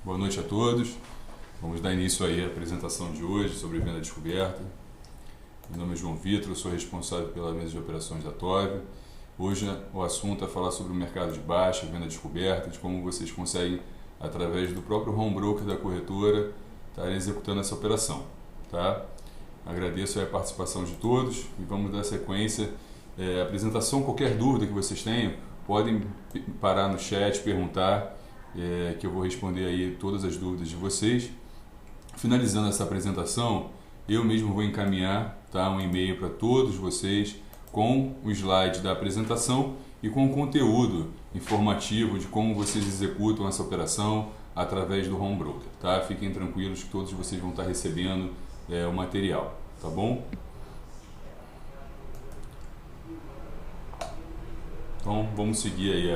Boa noite a todos. Vamos dar início aí à apresentação de hoje sobre venda descoberta. Meu nome é João Vitor, eu sou responsável pela mesa de operações da TOV. Hoje o assunto é falar sobre o mercado de baixa, venda descoberta, de como vocês conseguem, através do próprio home broker da corretora, estar executando essa operação. Tá? Agradeço a participação de todos e vamos dar sequência. Apresentação, qualquer dúvida que vocês tenham, podem parar no chat, perguntar, que eu vou responder aí todas as dúvidas de vocês. Finalizando essa apresentação, eu mesmo vou encaminhar, tá, um e-mail para todos vocês com o slide da apresentação e com o conteúdo informativo de como vocês executam essa operação através do home broker. Tá? Fiquem tranquilos que todos vocês vão estar recebendo o material, tá bom? Então vamos seguir aí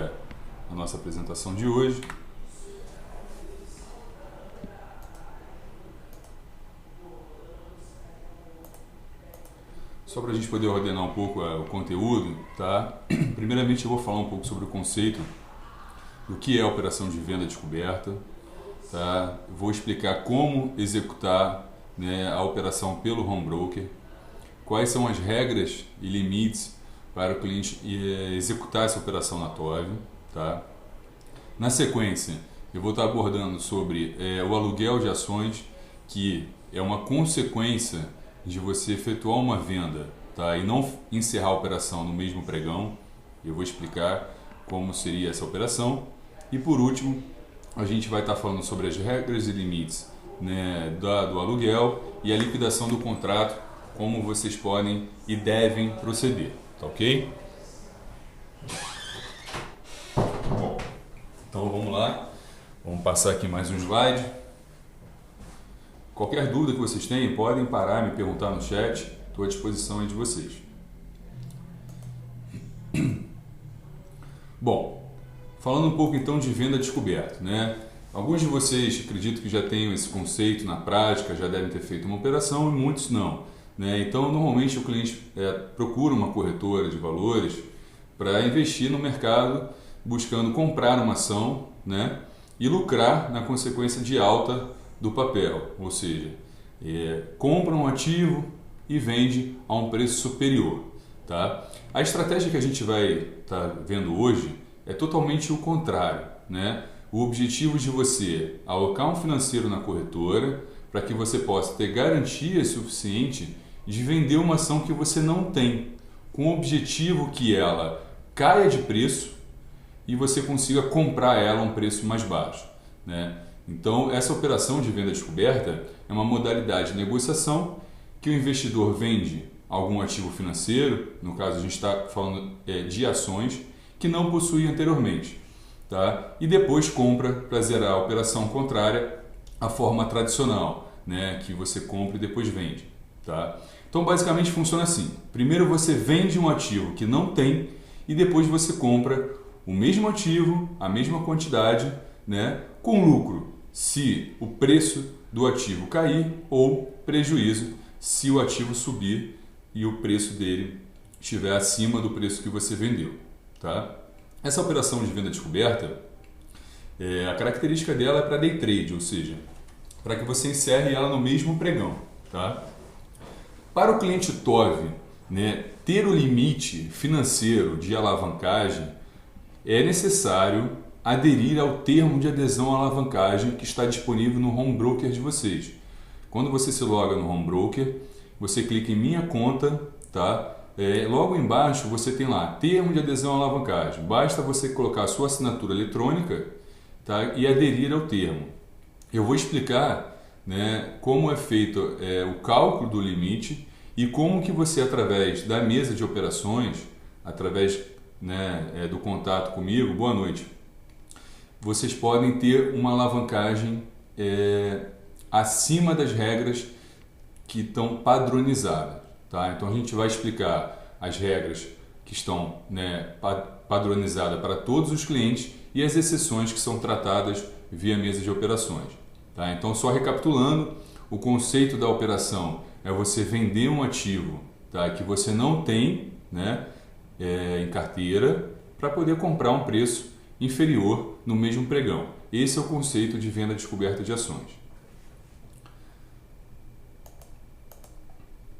a nossa apresentação de hoje. Só para a gente poder ordenar um pouco o conteúdo, tá? Primeiramente eu vou falar um pouco sobre o conceito do que é a operação de venda descoberta, tá? Vou explicar como executar, né, a operação pelo home broker, quais são as regras e limites para o cliente executar essa operação na TOV, tá? Na sequência, eu vou estar abordando sobre o aluguel de ações, que é uma consequência de você efetuar uma venda, tá? E não encerrar a operação no mesmo pregão. Eu vou explicar como seria essa operação. E por último, a gente vai estar falando sobre as regras e limites, né, do aluguel e a liquidação do contrato, como vocês podem e devem proceder, tá ok? Bom, então vamos lá, vamos passar aqui mais um slide. Qualquer dúvida que vocês tenham, podem parar e me perguntar no chat, estou à disposição aí de vocês. Bom, falando um pouco então de venda descoberta, né? Alguns de vocês acredito que já tenham esse conceito na prática, já devem ter feito uma operação e muitos não, né? Então, normalmente o cliente procura uma corretora de valores para investir no mercado, buscando comprar uma ação, né? E lucrar na consequência de alta do papel, ou seja, compra um ativo e vende a um preço superior. Tá? A estratégia que a gente vai estar vendo hoje é totalmente o contrário, né? O objetivo de você alocar um financeiro na corretora para que você possa ter garantia suficiente de vender uma ação que você não tem, com o objetivo que ela caia de preço e você consiga comprar ela a um preço mais baixo, né? Então, essa operação de venda descoberta é uma modalidade de negociação que o investidor vende algum ativo financeiro, no caso a gente está falando de ações, que não possuía anteriormente, tá? E depois compra para zerar a operação contrária à forma tradicional, né? Que você compra e depois vende. Tá? Então, basicamente funciona assim. Primeiro você vende um ativo que não tem e depois você compra o mesmo ativo, a mesma quantidade, né? Com lucro, se o preço do ativo cair, ou prejuízo se o ativo subir e o preço dele estiver acima do preço que você vendeu. Tá? Essa operação de venda descoberta, a característica dela é para day trade, ou seja, para que você encerre ela no mesmo pregão. Tá? Para o cliente TOV, né, ter o limite financeiro de alavancagem, é necessário aderir ao termo de adesão à alavancagem que está disponível no home broker de vocês. Quando você se loga no home broker, você clica em minha conta, tá? Logo embaixo você tem lá termo de adesão à alavancagem. Basta você colocar a sua assinatura eletrônica, tá? E aderir ao termo. Eu vou explicar, né, como é feito o cálculo do limite e como que você, através da mesa de operações, através, né, do contato comigo, boa noite, vocês podem ter uma alavancagem acima das regras que estão padronizadas. Tá? Então a gente vai explicar as regras que estão, né, padronizadas para todos os clientes e as exceções que são tratadas via mesa de operações. Tá? Então, só recapitulando, o conceito da operação é você vender um ativo, tá, que você não tem, né, em carteira, para poder comprar um preço inferior no mesmo pregão. esse é o conceito de venda descoberta de ações.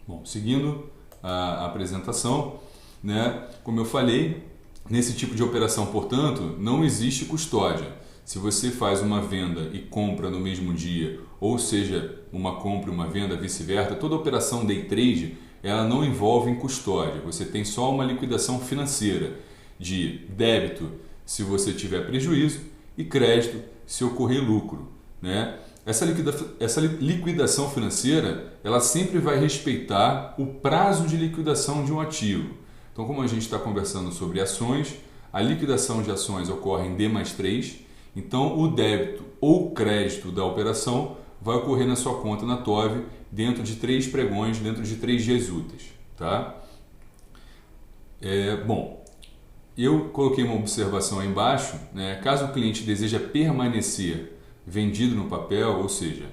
Bom, seguindo a apresentação, né, como eu falei, nesse tipo de operação, portanto, não existe custódia. Se você faz uma venda e compra no mesmo dia, ou seja, uma compra e uma venda, vice-versa, toda operação day trade, ela não envolve custódia. Você tem só uma liquidação financeira de débito se você tiver prejuízo e crédito se ocorrer lucro, né? Essa liquidação financeira, ela sempre vai respeitar o prazo de liquidação de um ativo. Então, como a gente está conversando sobre ações, a liquidação de ações ocorre em D+3, então o débito ou crédito da operação vai ocorrer na sua conta na TOV dentro de 3 pregões, dentro de 3 dias úteis. Tá? Bom, eu coloquei uma observação aí embaixo, né? Caso o cliente deseja permanecer vendido no papel, ou seja,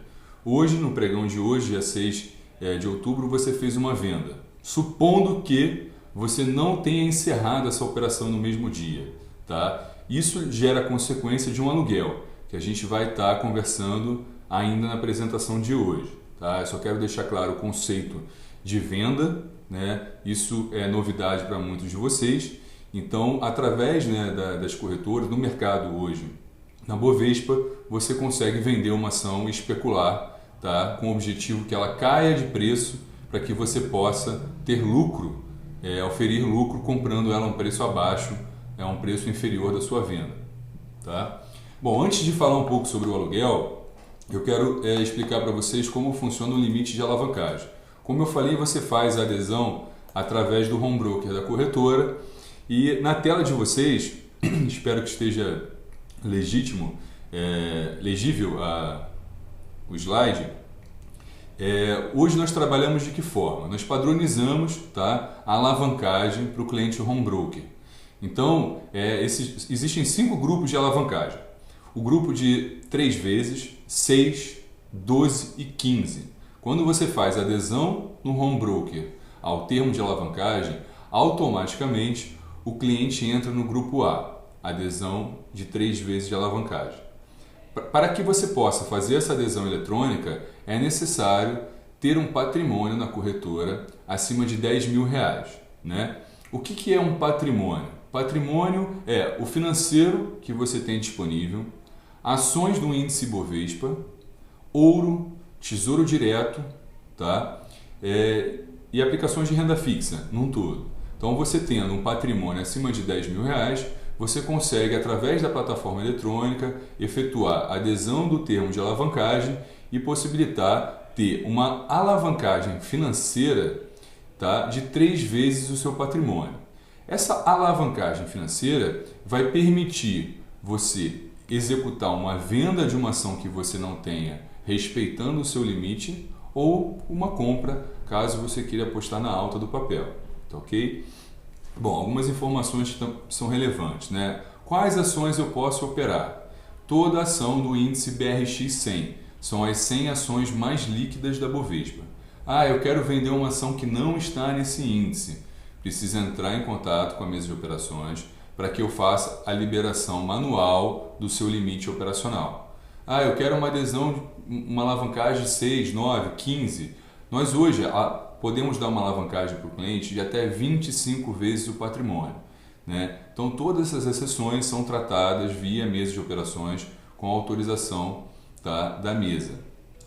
hoje no pregão de hoje, dia 6 de outubro, você fez uma venda. Supondo que você não tenha encerrado essa operação no mesmo dia, tá? Isso gera consequência de um aluguel, que a gente vai estar conversando ainda na apresentação de hoje, tá? Eu só quero deixar claro o conceito de venda, né? Isso é novidade para muitos de vocês. Então, através, né, das corretoras, no mercado hoje, na Bovespa, você consegue vender uma ação e especular, tá? Com o objetivo que ela caia de preço para que você possa ter lucro, oferir lucro comprando ela a um preço abaixo, um preço inferior da sua venda. Tá? Bom, antes de falar um pouco sobre o aluguel, eu quero explicar para vocês como funciona o limite de alavancagem. Como eu falei, você faz a adesão através do home broker da corretora e na tela de vocês, espero que esteja legível o slide. Hoje nós trabalhamos de que forma? Nós padronizamos, tá, a alavancagem para o cliente home broker. Então, existem 5 grupos de alavancagem. O grupo de 3 vezes, 6, 12 e 15. Quando você faz adesão no home broker ao termo de alavancagem, automaticamente o cliente entra no grupo A, adesão de 3 vezes de alavancagem. Para que você possa fazer essa adesão eletrônica, é necessário ter um patrimônio na corretora acima de R$10.000, né? O que é um patrimônio? Patrimônio é o financeiro que você tem disponível, ações do índice Bovespa, ouro, tesouro direto, tá? E aplicações de renda fixa num todo. Então, você tendo um patrimônio acima de R$10.000, você consegue, através da plataforma eletrônica, efetuar a adesão do termo de alavancagem e possibilitar ter uma alavancagem financeira, tá, de 3 vezes o seu patrimônio. Essa alavancagem financeira vai permitir você executar uma venda de uma ação que você não tenha, respeitando o seu limite, ou uma compra, caso você queira apostar na alta do papel. Tá ok? Bom, algumas informações que são relevantes, né? Quais ações eu posso operar? Toda ação do índice BRX100. São as 100 ações mais líquidas da Bovespa. Eu quero vender uma ação que não está nesse índice. Precisa entrar em contato com a mesa de operações para que eu faça a liberação manual do seu limite operacional. Eu quero uma adesão, uma alavancagem de 6, 9, 15. Nós hoje podemos dar uma alavancagem para o cliente de até 25 vezes o patrimônio, né? Então, todas essas exceções são tratadas via mesa de operações com autorização, tá, da mesa.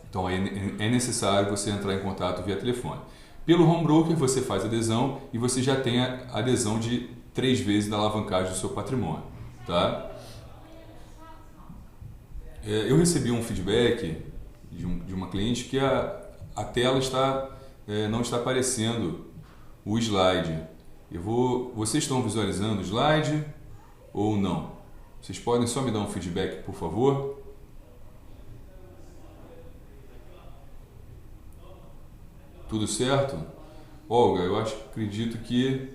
Então, é necessário você entrar em contato via telefone. Pelo home broker, você faz adesão e você já tem a adesão de 3 vezes da alavancagem do seu patrimônio. Tá? Eu recebi um feedback de uma cliente que a tela não está aparecendo o slide. Vocês estão visualizando o slide ou não? Vocês podem só me dar um feedback, por favor? Tudo certo? Olga, eu acredito que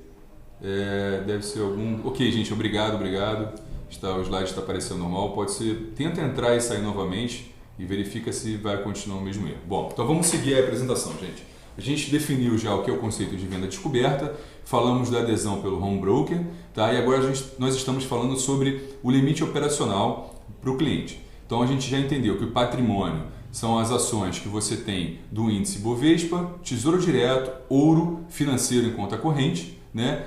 deve ser algum... Ok, gente, obrigado. O slide está aparecendo normal. Pode ser... Tenta entrar e sair novamente e verifica se vai continuar o mesmo erro. Bom, então vamos seguir a apresentação, gente. A gente definiu já o que é o conceito de venda descoberta, falamos da adesão pelo home broker, tá? E agora nós estamos falando sobre o limite operacional para o cliente. Então a gente já entendeu que o patrimônio são as ações que você tem do índice Bovespa, Tesouro Direto, ouro, financeiro em conta corrente, né?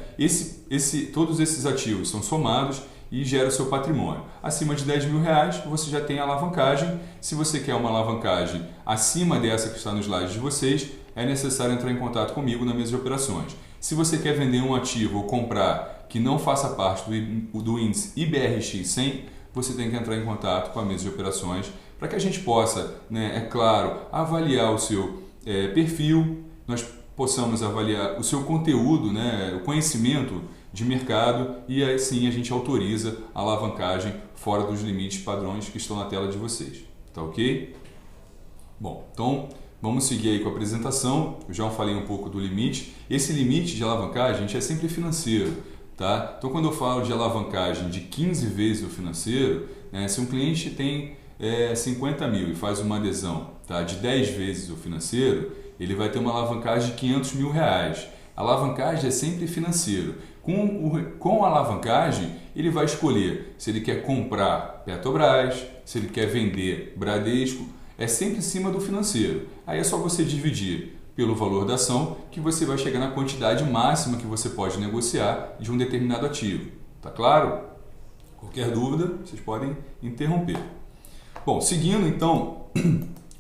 Todos esses ativos são somados e gera o seu patrimônio. Acima de R$10.000 você já tem a alavancagem. Se você quer uma alavancagem acima dessa que está nos slides de vocês, é necessário entrar em contato comigo na mesa de operações. Se você quer vender um ativo ou comprar que não faça parte do índice IBRX-100, você tem que entrar em contato com a mesa de operações para que a gente possa, né, é claro, avaliar o seu perfil, nós possamos avaliar o seu conteúdo, né, o conhecimento de mercado e assim a gente autoriza a alavancagem fora dos limites padrões que estão na tela de vocês. Tá ok? Bom, então vamos seguir aí com a apresentação. Eu já falei um pouco do limite. Esse limite de alavancagem, gente, é sempre financeiro. Tá? Então, quando eu falo de alavancagem de 15 vezes o financeiro, né, se um cliente tem 50 mil e faz uma adesão, tá, de 10 vezes o financeiro, ele vai ter uma alavancagem de R$500.000. A alavancagem é sempre financeiro. Com a alavancagem, ele vai escolher se ele quer comprar Petrobras, se ele quer vender Bradesco, é sempre em cima do financeiro. Aí é só você dividir pelo valor da ação que você vai chegar na quantidade máxima que você pode negociar de um determinado ativo. Tá claro? Qualquer dúvida, vocês podem interromper. Bom, seguindo então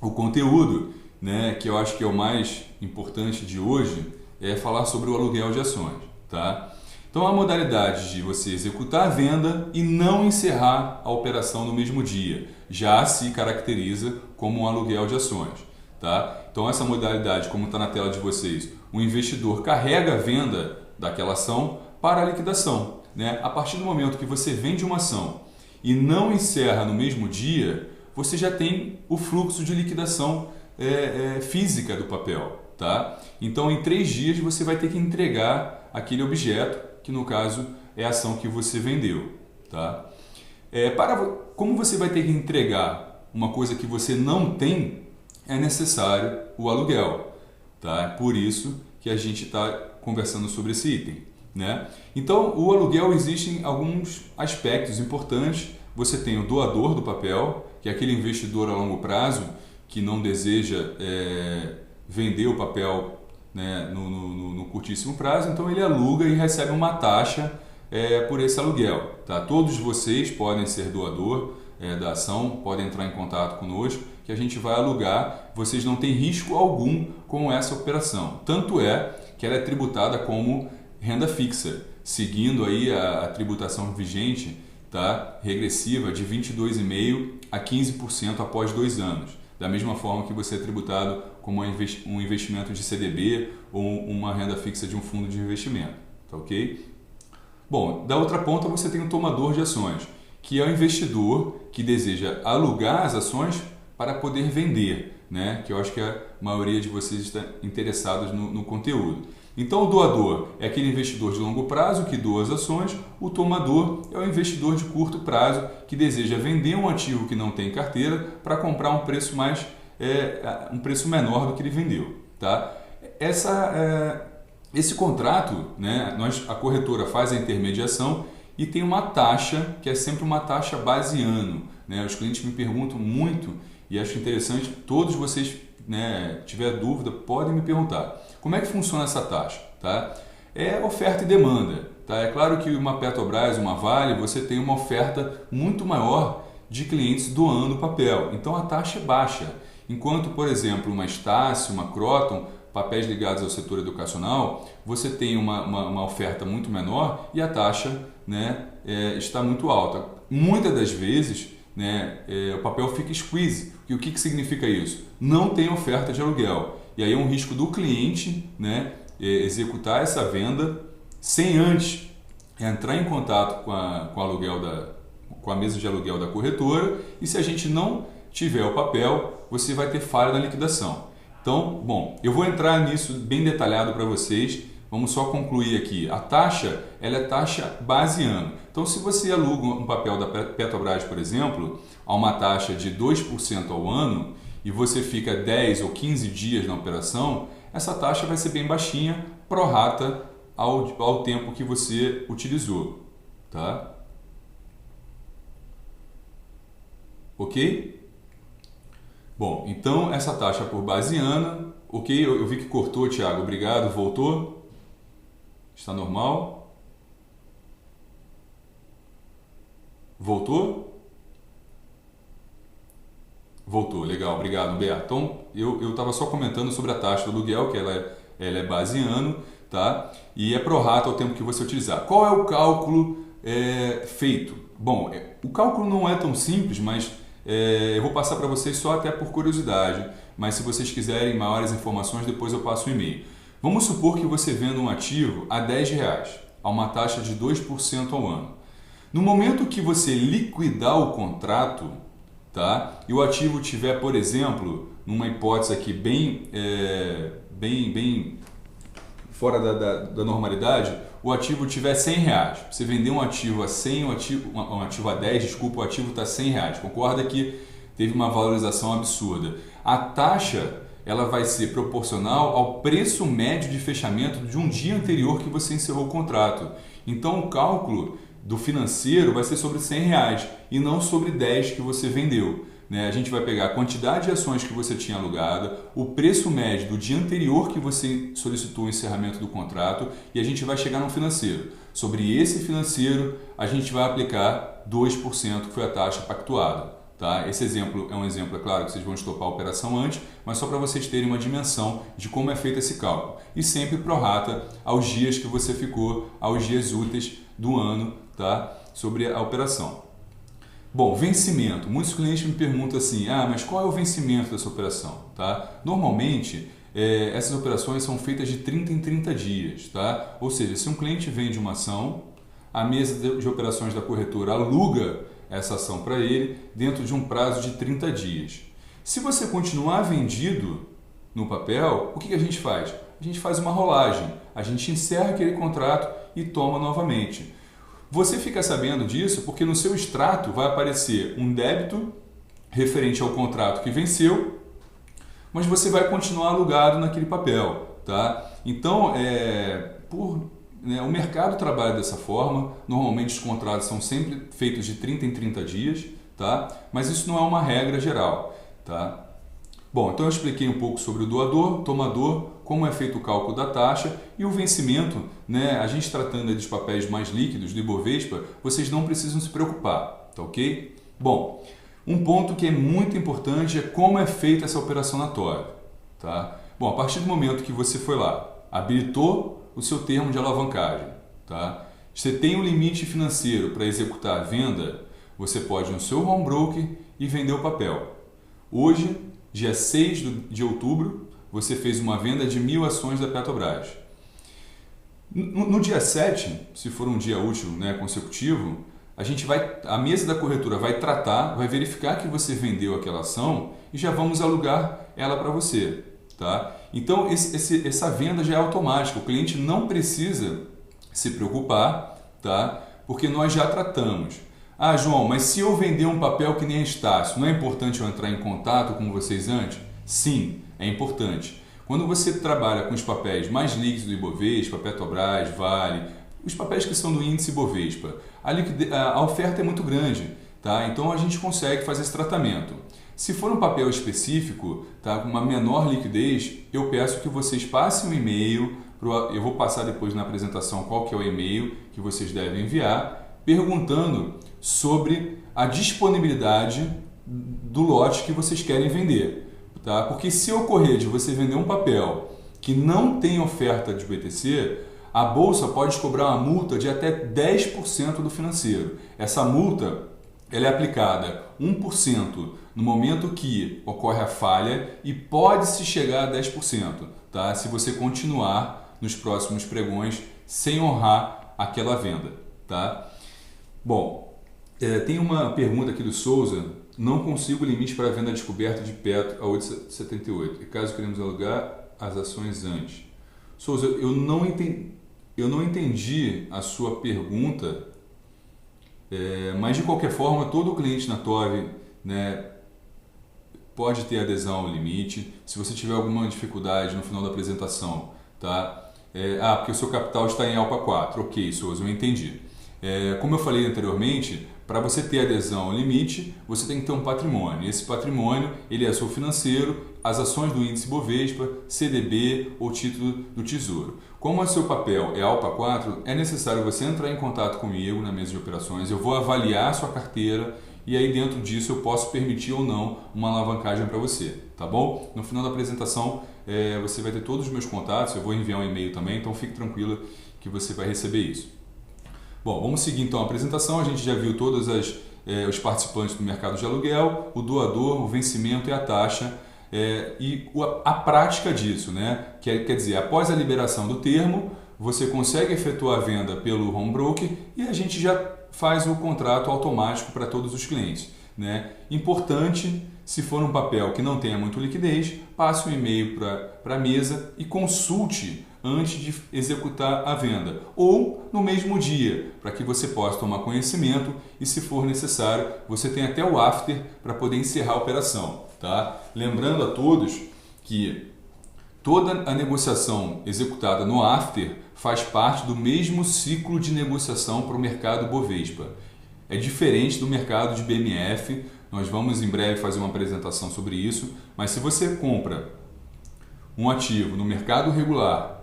o conteúdo, né, que eu acho que é o mais importante de hoje, é falar sobre o aluguel de ações. Tá? Então, a modalidade de você executar a venda e não encerrar a operação no mesmo dia já se caracteriza como um aluguel de ações. Tá? Então, essa modalidade, como está na tela de vocês, o investidor carrega a venda daquela ação para a liquidação. Né? A partir do momento que você vende uma ação e não encerra no mesmo dia, você já tem o fluxo de liquidação física do papel. Tá? Então, em 3 dias, você vai ter que entregar aquele objeto, que no caso é a ação que você vendeu. Tá? Como você vai ter que entregar uma coisa que você não tem, é necessário o aluguel. Tá? Por isso que a gente está conversando sobre esse item. Né? Então, o aluguel existem alguns aspectos importantes. Você tem o doador do papel, que é aquele investidor a longo prazo que não deseja vender o papel, né, no curtíssimo prazo, então ele aluga e recebe uma taxa por esse aluguel. Tá? Todos vocês podem ser doador da ação, podem entrar em contato conosco, que a gente vai alugar, vocês não têm risco algum com essa operação. Tanto é que ela é tributada como renda fixa, seguindo aí a tributação vigente, tá? Regressiva de 22,5% a 15% após 2 anos. Da mesma forma que você é tributado como um investimento de CDB ou uma renda fixa de um fundo de investimento. Tá ok? Bom, da outra ponta você tem o tomador de ações, que é o investidor que deseja alugar as ações para poder vender, né? Que eu acho que a maioria de vocês está interessados no conteúdo. Então, o doador é aquele investidor de longo prazo que doa as ações, o tomador é o investidor de curto prazo que deseja vender um ativo que não tem carteira para comprar um preço menor do que ele vendeu. Tá? Esse contrato, né, a corretora faz a intermediação e tem uma taxa que é sempre uma taxa base ano. Né? Os clientes me perguntam muito e acho interessante, todos vocês, né, tiver dúvida, podem me perguntar. Como é que funciona essa taxa? Tá? É oferta e demanda. Tá? É claro que uma Petrobras, uma Vale, você tem uma oferta muito maior de clientes doando papel. Então a taxa é baixa. Enquanto, por exemplo, uma Estácio, uma Croton, papéis ligados ao setor educacional, você tem uma oferta muito menor e a taxa, né, está muito alta. Muitas das vezes, né, o papel fica squeeze. E o que significa isso? Não tem oferta de aluguel. E aí é um risco do cliente, né, executar essa venda sem antes entrar em contato com a mesa de aluguel da corretora, e se a gente não tiver o papel, você vai ter falha na liquidação. Então, bom, eu vou entrar nisso bem detalhado para vocês. Vamos só concluir aqui. A taxa, ela é taxa base ano. Então, se você aluga um papel da Petrobras, por exemplo, a uma taxa de 2% ao ano, e você fica 10 ou 15 dias na operação, essa taxa vai ser bem baixinha, prorata ao tempo que você utilizou. Tá? ok? Bom, então essa taxa por base ano, ok? Eu vi que cortou, Thiago, obrigado, voltou? Está normal? Voltou? Voltou, legal, obrigado, Humberto. Então, eu estava só comentando sobre a taxa do aluguel, que ela é base ano, tá? E é prorata ao tempo que você utilizar. Qual é o cálculo feito? Bom, o cálculo não é tão simples, mas eu vou passar para vocês só até por curiosidade, mas se vocês quiserem maiores informações, depois eu passo o e-mail. Vamos supor que você venda um ativo a R$10, a uma taxa de 2% ao ano. No momento que você liquidar o contrato, tá? E o ativo tiver, por exemplo, numa hipótese aqui bem fora da normalidade, o ativo tiver R$100. Você vender um ativo a 100, um ativo a 10, desculpa, o ativo está R$100. Concorda que teve uma valorização absurda. A taxa ela vai ser proporcional ao preço médio de fechamento de um dia anterior que você encerrou o contrato. Então o cálculo do financeiro vai ser sobre R$100 e não sobre 10 que você vendeu. A gente vai pegar a quantidade de ações que você tinha alugada, o preço médio do dia anterior que você solicitou o encerramento do contrato e a gente vai chegar no financeiro. Sobre esse financeiro, a gente vai aplicar 2%, que foi a taxa pactuada. Tá? Esse exemplo é um exemplo, é claro, que vocês vão estopar a operação antes, mas só para vocês terem uma dimensão de como é feito esse cálculo. E sempre prorata aos dias que você ficou, aos dias úteis do ano, tá? Sobre a operação. Bom, vencimento. Muitos clientes me perguntam assim, mas qual é o vencimento dessa operação? Tá? Normalmente, essas operações são feitas de 30 em 30 dias. Tá? Ou seja, se um cliente vende uma ação, a mesa de operações da corretora aluga essa ação para ele dentro de um prazo de 30 dias. Se você continuar vendido no papel, o que a gente faz? A gente faz uma rolagem, a gente encerra aquele contrato e toma novamente. Você fica sabendo disso porque no seu extrato vai aparecer um débito referente ao contrato que venceu, mas você vai continuar alugado naquele papel. Tá? Então, o mercado trabalha dessa forma, normalmente os contratos são sempre feitos de 30 em 30 dias, tá? Mas isso não é uma regra geral. Tá? Bom, então eu expliquei um pouco sobre o doador, tomador, como é feito o cálculo da taxa e o vencimento, a gente tratando dos papéis mais líquidos do Ibovespa, vocês não precisam se preocupar, tá ok? Bom, um ponto que é muito importante é como é feita essa operação na TOV, tá? Bom, a partir do momento que você foi lá, habilitou o seu termo de alavancagem, tá? Você tem um limite financeiro para executar a venda, você pode ir no seu home broker e vender o papel. Hoje, dia 6 de outubro, você fez uma venda de 1.000 ações da Petrobras. No dia 7, se for um dia útil consecutivo, a mesa da corretora vai tratar, vai verificar que você vendeu aquela ação e já vamos alugar ela para você. Tá? Então, essa venda já é automática, o cliente não precisa se preocupar, tá? Porque nós já tratamos. João, mas se eu vender um papel que nem Estácio, não é importante eu entrar em contato com vocês antes? Sim, é importante. Quando você trabalha com os papéis mais líquidos do Ibovespa, Petrobras, Vale, os papéis que são do índice Ibovespa, a oferta é muito grande, tá? Então a gente consegue fazer esse tratamento. Se for um papel específico, tá, com uma menor liquidez, eu peço que vocês passem um e-mail, eu vou passar depois na apresentação qual que é o e-mail que vocês devem enviar, perguntando sobre a disponibilidade do lote que vocês querem vender. Tá? Porque se ocorrer de você vender um papel que não tem oferta de BTC, a Bolsa pode cobrar uma multa de até 10% do financeiro. Essa multa ela é aplicada 1% no momento que ocorre a falha e pode-se chegar a 10%, tá? Se você continuar nos próximos pregões sem honrar aquela venda. Tá? Bom, tem uma pergunta aqui do Souza. Não consigo limite para a venda descoberta de Petro a 8,78. E caso queremos alugar as ações antes. Souza, eu não entendi a sua pergunta, mas de qualquer forma, todo cliente na TOV pode ter adesão ao limite. Se você tiver alguma dificuldade no final da apresentação, tá? Porque o seu capital está em Alpa 4. Ok, Souza, eu entendi. Como eu falei anteriormente, Para você ter adesão ao limite, você tem que ter um patrimônio. Esse patrimônio ele é seu financeiro, as ações do índice Bovespa, CDB ou título do Tesouro. Como o seu papel é ALPA 4, é necessário você entrar em contato comigo na mesa de operações. Eu vou avaliar a sua carteira e aí dentro disso eu posso permitir ou não uma alavancagem para você, tá bom? No final da apresentação você vai ter todos os meus contatos, eu vou enviar um e-mail também, então fique tranquila que você vai receber isso. Bom, vamos seguir então a apresentação. A gente já viu todos os participantes do mercado de aluguel, o doador, o vencimento e a taxa e a prática disso, né? Quer dizer, após a liberação do termo, você consegue efetuar a venda pelo home broker e a gente já faz o contrato automático para todos os clientes, né? Importante, se for um papel que não tenha muito liquidez, passe um e-mail para a mesa e consulte antes de executar a venda ou no mesmo dia, para que você possa tomar conhecimento e, se for necessário, você tem até o after para poder encerrar a operação, tá? Lembrando a todos que toda a negociação executada no after faz parte do mesmo ciclo de negociação para o mercado Bovespa. É diferente do mercado de BMF, nós vamos em breve fazer uma apresentação sobre isso, mas se você compra um ativo no mercado regular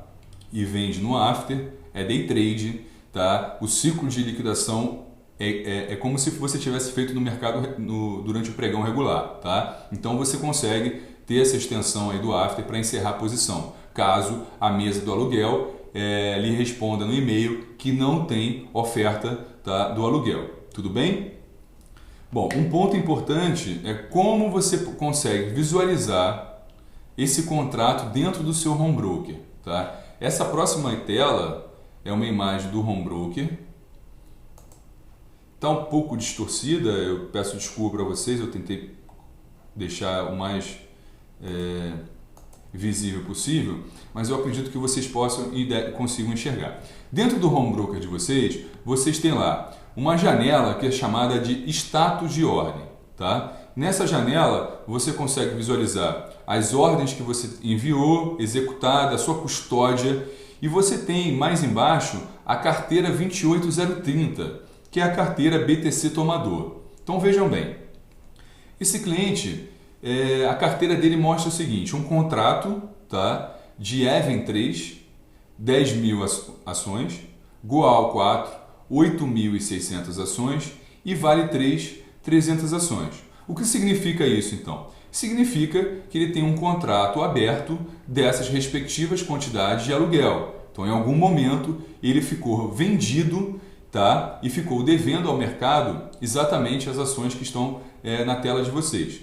e vende no after, é day trade, tá? O ciclo de liquidação é como se você tivesse feito no mercado durante o pregão regular, tá? Então você consegue ter essa extensão aí do after para encerrar a posição, caso a mesa do aluguel lhe responda no e-mail que não tem oferta, tá, do aluguel. Tudo bem? Bom, um ponto importante é como você consegue visualizar esse contrato dentro do seu home broker, tá? Essa próxima tela é uma imagem do home broker. Está um pouco distorcida, eu peço desculpa para vocês, eu tentei deixar o mais visível possível, mas eu acredito que vocês possam e consigam enxergar. Dentro do home broker de vocês têm lá uma janela que é chamada de status de ordem, tá? Nessa janela você consegue visualizar as ordens que você enviou, executada, a sua custódia, e você tem mais embaixo a carteira 28030, que é a carteira BTC Tomador. Então vejam bem, esse cliente, a carteira dele mostra o seguinte: um contrato, tá, de Even 3, 10.000 ações, Goal 4, 8.600 ações e Vale 3, 300 ações. O que significa isso então? Significa que ele tem um contrato aberto dessas respectivas quantidades de aluguel. Então, em algum momento, ele ficou vendido, tá? E ficou devendo ao mercado exatamente as ações que estão na tela de vocês.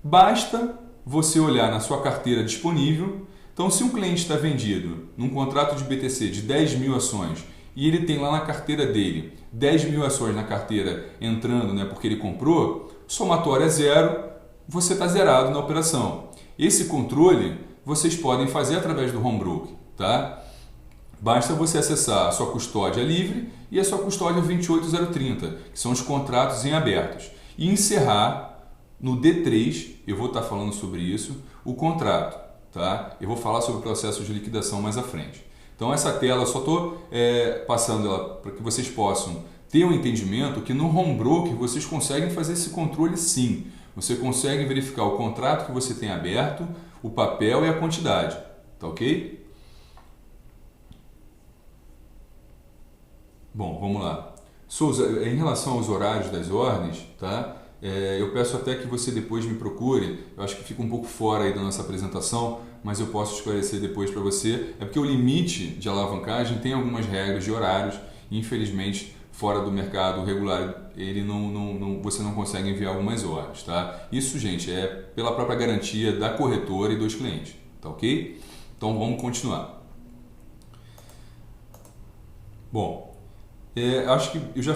Basta você olhar na sua carteira disponível. Então, se um cliente está vendido num contrato de BTC de 10.000 ações e ele tem lá na carteira dele 10.000 ações na carteira entrando, né, porque ele comprou, somatório é zero, você está zerado na operação. Esse controle vocês podem fazer através do home broker, tá? Basta você acessar a sua custódia livre e a sua custódia 28030, que são os contratos em abertos, e encerrar no D3, eu vou estar falando sobre isso, o contrato, tá? Eu vou falar sobre o processo de liquidação mais à frente. Então essa tela eu só estou passando ela para que vocês possam ter um entendimento que no home broker vocês conseguem fazer esse controle sim. Você consegue verificar o contrato que você tem aberto, o papel e a quantidade, tá ok? Bom, vamos lá. Souza, em relação aos horários das ordens, tá? Eu peço até que você depois me procure, eu acho que fica um pouco fora aí da nossa apresentação, mas eu posso esclarecer depois para você. É porque o limite de alavancagem tem algumas regras de horários e, infelizmente, fora do mercado regular, você não consegue enviar algumas ordens, tá? Isso, gente, é pela própria garantia da corretora e dos clientes, tá ok? Então, vamos continuar. Bom, acho que eu já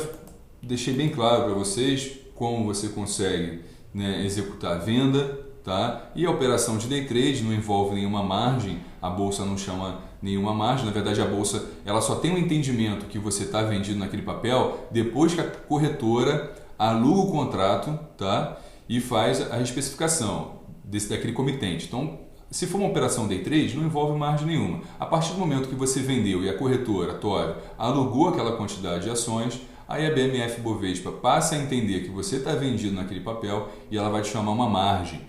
deixei bem claro para vocês como você consegue, né, executar a venda, tá? E a operação de day trade não envolve nenhuma margem, a bolsa não chama nenhuma margem, na verdade a bolsa ela só tem um entendimento que você está vendido naquele papel depois que a corretora aluga o contrato, tá? E faz a especificação daquele comitente. Então, se for uma operação day trade, não envolve margem nenhuma. A partir do momento que você vendeu e a corretora, Tório, alugou aquela quantidade de ações, Aí a BMF Bovespa passa a entender que você está vendido naquele papel e ela vai te chamar uma margem.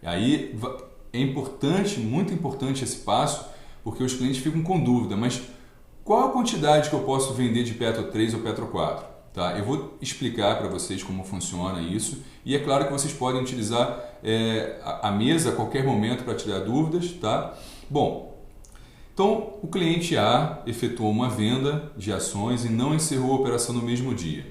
Aí é importante, muito importante esse passo, porque os clientes ficam com dúvida, mas qual a quantidade que eu posso vender de Petro 3 ou Petro 4? Tá? Eu vou explicar para vocês como funciona isso e é claro que vocês podem utilizar a mesa a qualquer momento para tirar dúvidas. Tá? Bom, então o cliente A efetuou uma venda de ações e não encerrou a operação no mesmo dia.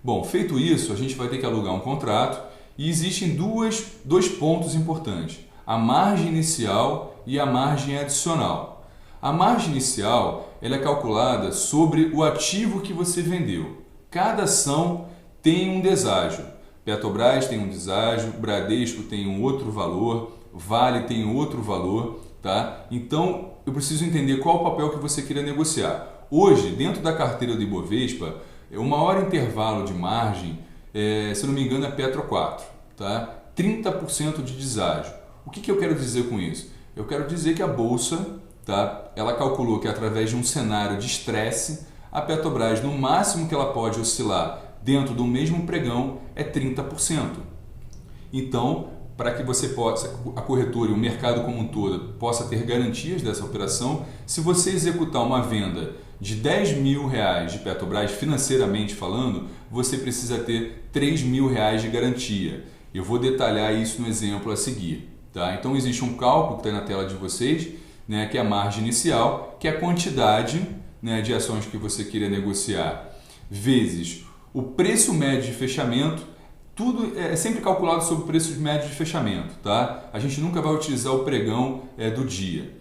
Bom, feito isso, a gente vai ter que alugar um contrato e existem dois pontos importantes, a margem inicial e a margem adicional. A margem inicial ela é calculada sobre o ativo que você vendeu. Cada ação tem um deságio. Petrobras tem um deságio, Bradesco tem um outro valor, Vale tem outro valor. Tá? Então, eu preciso entender qual o papel que você queira negociar. Hoje, dentro da carteira do Ibovespa, o maior intervalo de margem, se não me engano, é Petro 4. Tá? 30% de deságio. O que eu quero dizer com isso? Eu quero dizer que a Bolsa, tá? Ela calculou que através de um cenário de estresse, a Petrobras, no máximo que ela pode oscilar dentro do mesmo pregão, é 30%. Então, para que você possa, a corretora e o mercado como um todo possa ter garantias dessa operação, se você executar uma venda de R$10.000 de Petrobras, financeiramente falando, você precisa ter R$3.000 de garantia. Eu vou detalhar isso no exemplo a seguir. Tá? Então existe um cálculo que está na tela de vocês, né, que é a margem inicial, que é a quantidade, né, de ações que você queria negociar, vezes o preço médio de fechamento. Tudo é sempre calculado sobre o preço médio de fechamento, tá? A gente nunca vai utilizar o pregão do dia.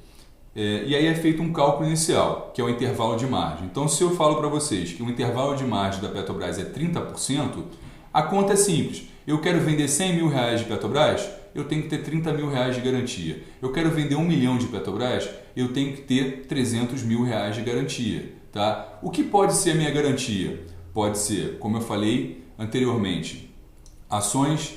E aí é feito um cálculo inicial, que é o intervalo de margem. Então, se eu falo para vocês que o intervalo de margem da Petrobras é 30%, a conta é simples. Eu quero vender R$100.000 de Petrobras, eu tenho que ter R$30.000 de garantia. Eu quero vender 1 milhão de Petrobras, eu tenho que ter R$300.000 de garantia. Tá? O que pode ser a minha garantia? Pode ser, como eu falei anteriormente, ações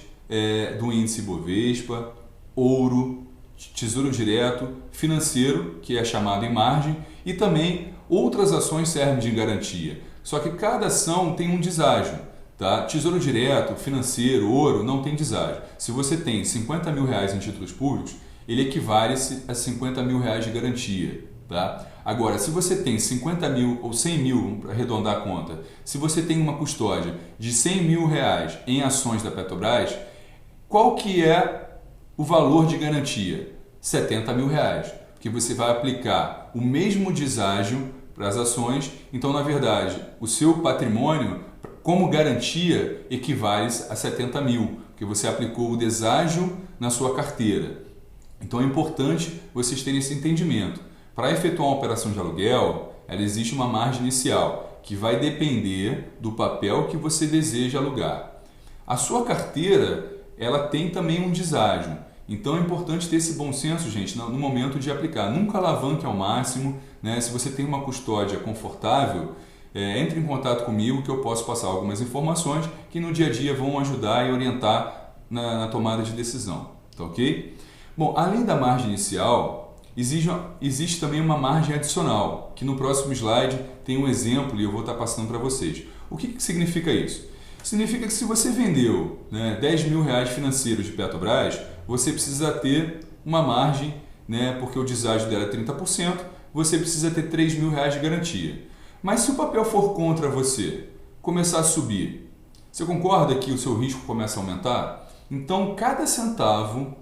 do índice Bovespa, ouro, tesouro direto, financeiro, que é chamado em margem, e também outras ações servem de garantia. Só que cada ação tem um deságio. Tá? Tesouro direto, financeiro, ouro não tem deságio. Se você tem R$50.000 em títulos públicos, ele equivale a R$50.000 de garantia. Tá? Agora, se você tem 50 mil ou 100 mil, para arredondar a conta, se você tem uma custódia de R$100.000 em ações da Petrobras, qual que é o valor de garantia? R$70.000, porque você vai aplicar o mesmo deságio para as ações. Então, na verdade, o seu patrimônio, como garantia, equivale a 70 mil, porque você aplicou o deságio na sua carteira. Então, é importante vocês terem esse entendimento. Para efetuar uma operação de aluguel, ela existe uma margem inicial, que vai depender do papel que você deseja alugar. A sua carteira, ela tem também um deságio. Então é importante ter esse bom senso, gente, no momento de aplicar. Nunca alavanque ao máximo, né? Se você tem uma custódia confortável, entre em contato comigo que eu posso passar algumas informações que no dia a dia vão ajudar e orientar na tomada de decisão. Tá ok? Bom, além da margem inicial, existe também uma margem adicional, que no próximo slide tem um exemplo e eu vou estar passando para vocês. O que significa isso? Significa que se você vendeu, né, R$10.000 financeiros de Petrobras, você precisa ter uma margem, né, porque o deságio dela é 30%, você precisa ter R$3.000 de garantia. Mas se o papel for contra você, começar a subir, você concorda que o seu risco começa a aumentar? Então, cada centavo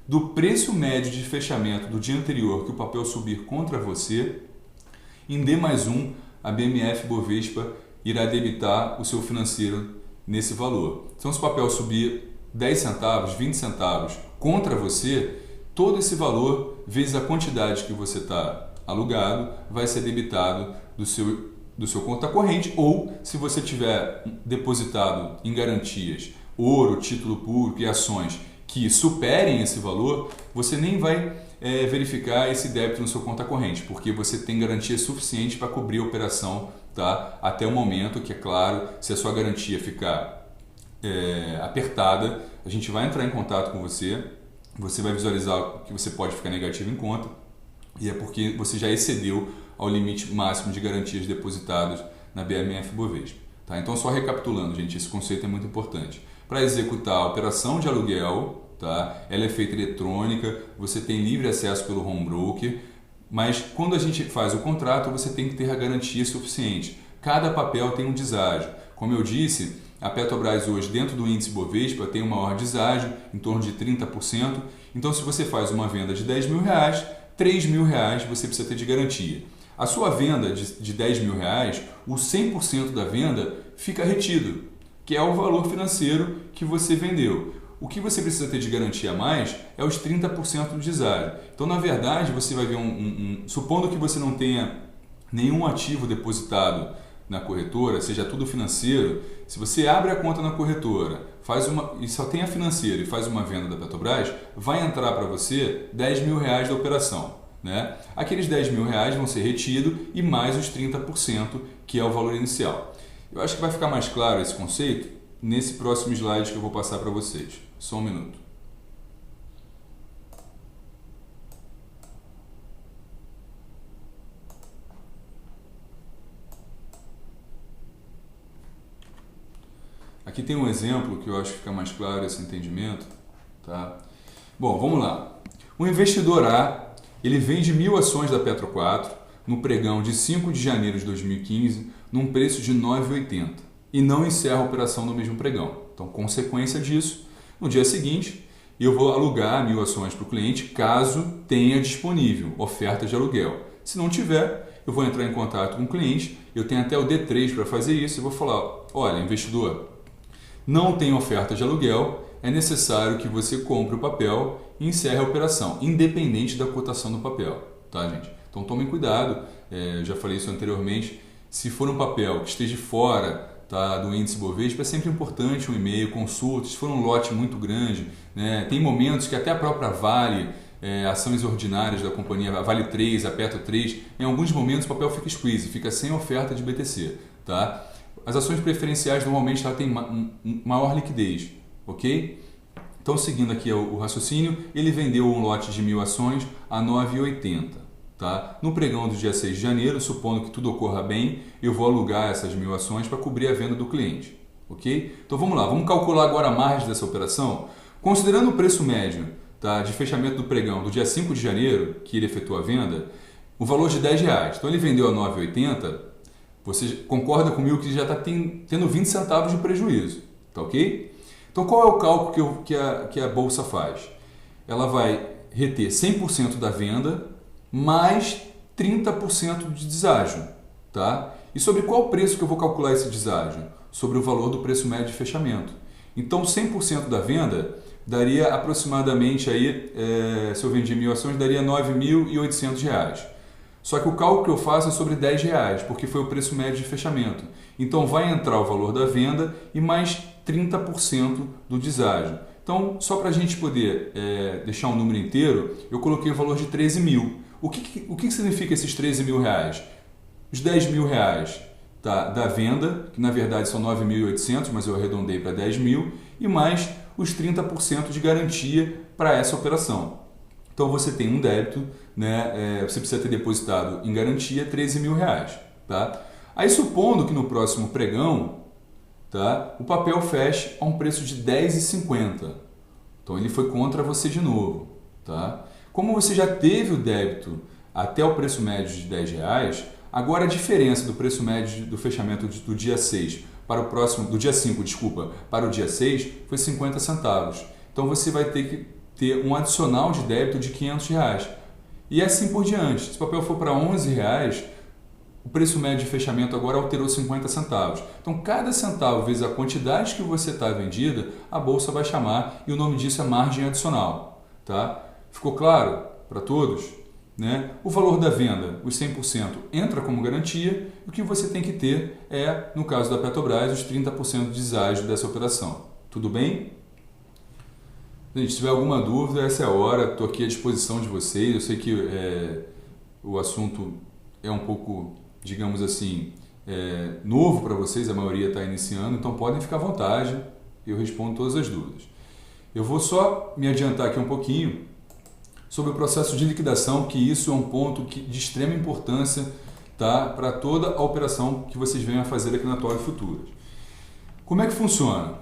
do preço médio de fechamento do dia anterior que o papel subir contra você, em D+1, a BMF Bovespa irá debitar o seu financeiro nesse valor. Então, se o papel subir 10 centavos, 20 centavos contra você, todo esse valor, vezes a quantidade que você está alugado, vai ser debitado do seu conta corrente, ou se você tiver depositado em garantias, ouro, título público e ações que superem esse valor, você nem vai verificar esse débito no seu conta corrente, porque você tem garantia suficiente para cobrir a operação, tá? Até o momento que, é claro, se a sua garantia ficar apertada, a gente vai entrar em contato com você, você vai visualizar que você pode ficar negativo em conta, e é porque você já excedeu ao limite máximo de garantias depositadas na BMF Bovespa. Tá? Então, só recapitulando, gente, esse conceito é muito importante. Para executar a operação de aluguel, tá? Ela é feita eletrônica, você tem livre acesso pelo home broker, mas quando a gente faz o contrato, você tem que ter a garantia suficiente. Cada papel tem um deságio. Como eu disse, a Petrobras hoje, dentro do índice Bovespa, tem um maior deságio, em torno de 30%. Então, se você faz uma venda de R$10 mil, R$3 mil você precisa ter de garantia. A sua venda de R$10 mil, o 100% da venda fica retido, que é o valor financeiro que você vendeu. O que você precisa ter de garantia a mais é os 30% do deságio. Então, na verdade, você vai ver supondo que você não tenha nenhum ativo depositado na corretora, seja tudo financeiro, se você abre a conta na corretora e só tem a financeira e faz uma venda da Petrobras, vai entrar para você R$10 mil da operação. Né? Aqueles R$10 mil vão ser retidos e mais os 30%, que é o valor inicial. Eu acho que vai ficar mais claro esse conceito nesse próximo slide que eu vou passar para vocês. Só um minuto. Aqui tem um exemplo que eu acho que fica mais claro esse entendimento. Tá? Bom, vamos lá. O investidor A, ele vende 1.000 ações da Petro 4 no pregão de 5 de janeiro de 2015 num preço de R$ 9,80 e não encerra a operação no mesmo pregão. Então, consequência disso, no dia seguinte, eu vou alugar 1.000 ações para o cliente caso tenha disponível oferta de aluguel. Se não tiver, eu vou entrar em contato com o cliente, eu tenho até o D3 para fazer isso e vou falar, olha, investidor, não tem oferta de aluguel, é necessário que você compre o papel e encerre a operação, independente da cotação do papel, tá, gente? Então tomem cuidado, eu já falei isso anteriormente, se for um papel que esteja fora, tá, do índice Bovespa, é sempre importante um e-mail, consulta, se for um lote muito grande, né, tem momentos que até a própria Vale, ações ordinárias da companhia, a Vale 3, a Petro 3, em alguns momentos o papel fica squeeze, fica sem oferta de BTC, tá? As ações preferenciais normalmente ela tem maior liquidez, ok? Então, seguindo aqui o raciocínio, ele vendeu um lote de 1.000 ações a R$ 9,80. Tá? No pregão do dia 6 de janeiro, supondo que tudo ocorra bem, eu vou alugar essas 1.000 ações para cobrir a venda do cliente. Ok? Então vamos lá, vamos calcular agora a margem dessa operação. Considerando o preço médio, tá, de fechamento do pregão do dia 5 de janeiro, que ele efetuou a venda, o valor de R$10. Então ele vendeu a R$ 9,80, você concorda comigo que já está tendo 20 centavos de prejuízo. Tá ok? Então qual é o cálculo que a Bolsa faz? Ela vai reter 100% da venda mais 30% de deságio. Tá? E sobre qual preço que eu vou calcular esse deságio? Sobre o valor do preço médio de fechamento. Então 100% da venda daria aproximadamente, aí, se eu vendi 1.000 ações, daria R$ 9.800. Só que o cálculo que eu faço é sobre R$10, porque foi o preço médio de fechamento. Então vai entrar o valor da venda e mais 30% do deságio. Então, só para a gente poder deixar um número inteiro, eu coloquei o valor de 13 mil. O que significa esses 13 mil reais? Os 10 mil reais, tá, da venda, que na verdade são 9.800, mas eu arredondei para 10 mil, e mais os 30% de garantia para essa operação. Então você tem um débito, né, você precisa ter depositado em garantia 13 mil reais. Tá? Aí supondo que no próximo pregão, tá, o papel feche a um preço de R$ 10,50. Então ele foi contra você de novo. Tá? Como você já teve o débito até o preço médio de R$10, agora a diferença do preço médio do fechamento do dia 6 para o próximo, do dia 5, desculpa, para o dia 6 foi 50 centavos. Então você vai ter que ter um adicional de débito de R$500. E assim por diante. Se o papel for para R$11, o preço médio de fechamento agora alterou 50 centavos. Então, cada centavo vezes a quantidade que você está vendida, a Bolsa vai chamar e o nome disso é margem adicional. Tá? Ficou claro para todos? Né? O valor da venda, os 100%, entra como garantia e o que você tem que ter é, no caso da Petrobras, os 30% de deságio dessa operação. Tudo bem? Gente, se tiver alguma dúvida, essa é a hora, estou aqui à disposição de vocês. Eu sei que o assunto é um pouco, digamos assim, novo para vocês, a maioria está iniciando, então podem ficar à vontade, eu respondo todas as dúvidas. Eu vou só me adiantar aqui um pouquinho sobre o processo de liquidação, que isso é um ponto de extrema importância, tá, para toda a operação que vocês venham a fazer aqui na Toro Futuras. Como é que funciona?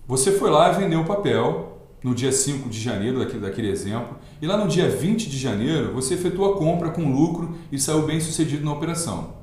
Você foi lá e vendeu o papel no dia 5 de janeiro, daquele exemplo, e lá no dia 20 de janeiro você efetuou a compra com lucro e saiu bem sucedido na operação.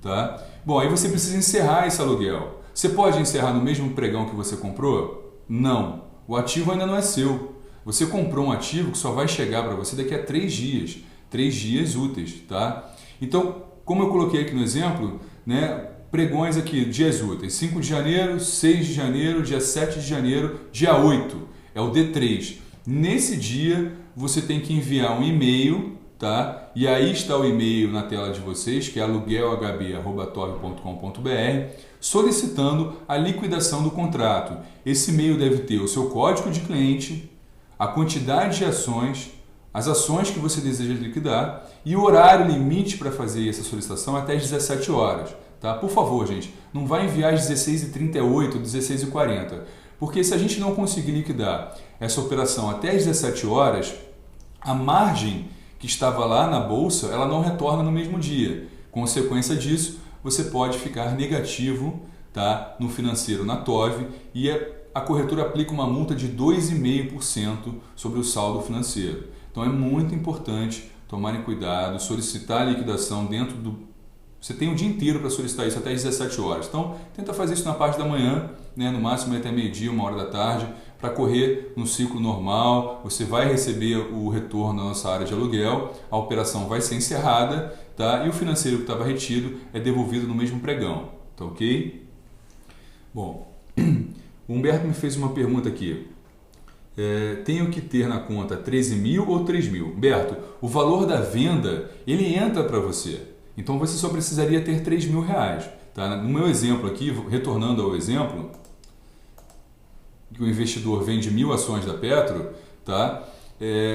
Tá? Bom, aí você precisa encerrar esse aluguel. Você pode encerrar no mesmo pregão que você comprou? Não. O ativo ainda não é seu. Você comprou um ativo que só vai chegar para você daqui a 3 dias. 3 dias úteis. Tá? Então, como eu coloquei aqui no exemplo, né, pregões aqui, dias úteis. 5 de janeiro, 6 de janeiro, dia 7 de janeiro, dia 8. É o D3. Nesse dia, você tem que enviar um e-mail. Tá? E aí está o e-mail na tela de vocês, que é aluguelhb@tov.com.br, solicitando a liquidação do contrato. Esse e-mail deve ter o seu código de cliente, a quantidade de ações, as ações que você deseja liquidar e o horário limite para fazer essa solicitação até às 17 horas. Tá? Por favor, gente, não vai enviar às 16h38, 16h40, porque se a gente não conseguir liquidar essa operação até às 17 horas, a margem que estava lá na bolsa, ela não retorna no mesmo dia. Consequência disso, você pode ficar negativo, tá, no financeiro na TOV e a corretora aplica uma multa de 2,5% sobre o saldo financeiro. Então é muito importante tomarem cuidado, solicitar a liquidação dentro do... Você tem o dia inteiro para solicitar isso até às 17 horas. Então tenta fazer isso na parte da manhã, né, no máximo até meio-dia, 1h da tarde, para correr no ciclo normal. Você vai receber o retorno da nossa área de aluguel, a operação vai ser encerrada, tá? E o financeiro que estava retido é devolvido no mesmo pregão, tá ok? Bom, o Humberto me fez uma pergunta aqui. Tenho que ter na conta 13.000 ou 3.000? Humberto, o valor da venda, ele entra para você. Então você só precisaria ter R$3.000. Tá? No meu exemplo aqui, retornando ao exemplo, que o investidor vende 1.000 ações da Petro, tá?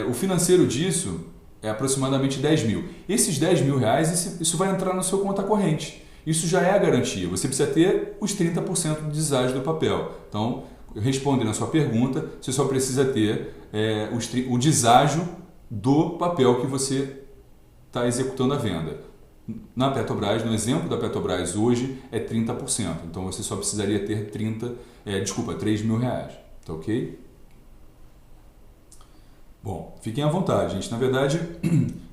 O financeiro disso é aproximadamente 10.000. Esses R$10.000, isso vai entrar na sua conta corrente. Isso já é a garantia. Você precisa ter os 30% do deságio do papel. Então, respondendo a sua pergunta, você só precisa ter o deságio do papel que você está executando a venda. Na Petrobras, no exemplo da Petrobras hoje, é 30%. Então você só precisaria ter R$3.000. Tá ok? Bom, fiquem à vontade, gente. Na verdade,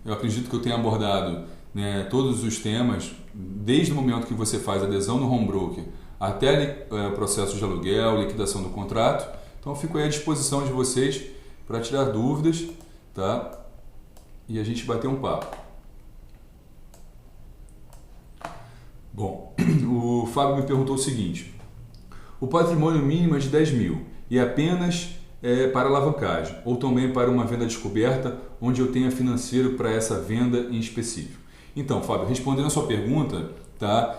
eu acredito que eu tenha abordado, né, todos os temas, desde o momento que você faz adesão no home broker até o processo de aluguel, liquidação do contrato. Então eu fico aí à disposição de vocês para tirar dúvidas, tá? E a gente bater um papo. Bom, o Fábio me perguntou o seguinte: o patrimônio mínimo é de 10.000 e apenas para alavancagem, ou também para uma venda descoberta, onde eu tenha financeiro para essa venda em específico? Então, Fábio, respondendo a sua pergunta, tá?